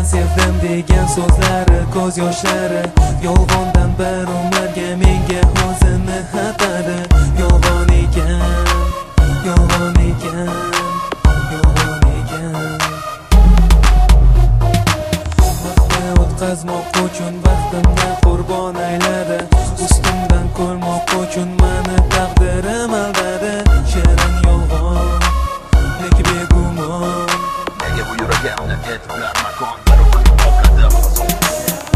Sevdim degan so'zlari, ko'z yoshlari yolg'ondan bir umrga menga o'zini atadi. Yolg'on ekan, yolg'on ekan, yolg'on ekan. Vaqtni o'tkazmoq uchun vaqtimni qurbon ayladi. Ustimdan ko'rmoq uchun meni taqdirim aldadi. Shirin yolg'on, lekin begumon. Nega bu yuragamni e'tibor makon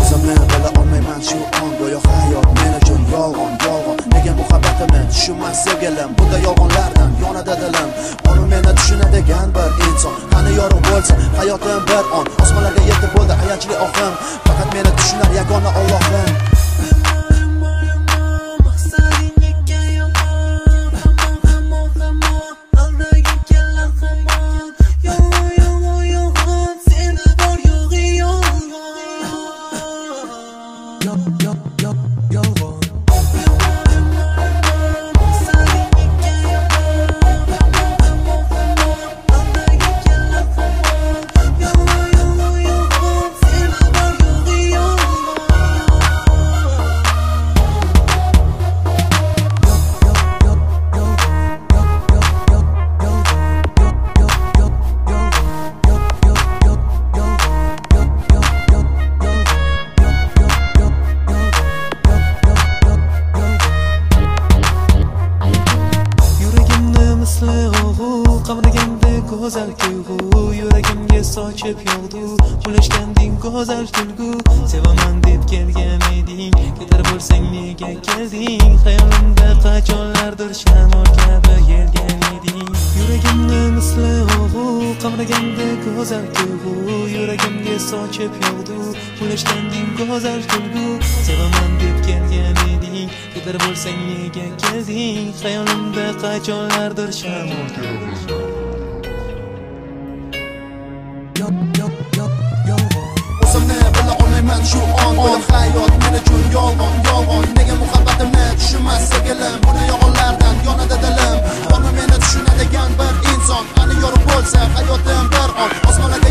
O'zimni bila olmayman shu on, go'yo hayot men uchun yolg'on, yolg'on. Nega muhabbatimni tushunmas sevgilim, bunda yolg'onlardan yonadi dilim. Uni meni tushunadigan bir inson, qani yorug' bo'lsa hayotim bir on. Osmonlarga yetib bo'ldi ayanchli oqim, faqat meni tushunar yagona Allohim. Go'zal tuyg'u yuragimga sochib yog'du, bulashganding go'zal kulgu. Sevaman deb kelgan eding, ketar bo'lsang nega kelding? Xayolimda qachonlardir shamol kabi yelgan eding. Yuragimni misli o'g'u qamraganda go'zal tuyg'u yuragimga sochib yog'du, bulashganding go'zal kulgu. Sevaman deb kelgan eding, ketar bo'lsang nega kelding? Xayolimda qachonlardir shamol kabi. O'zimni bila olmayman shu on, go'yo hayot men uchun yolg'on, yolg'on. Nega muhabbatimni tushunmas sevgilim, buni yolg'onlardan yonadi dilim. Uni meni tushunadigan bir inson, qani yorug' bo'lsa hayotim bir on. Osmonlarga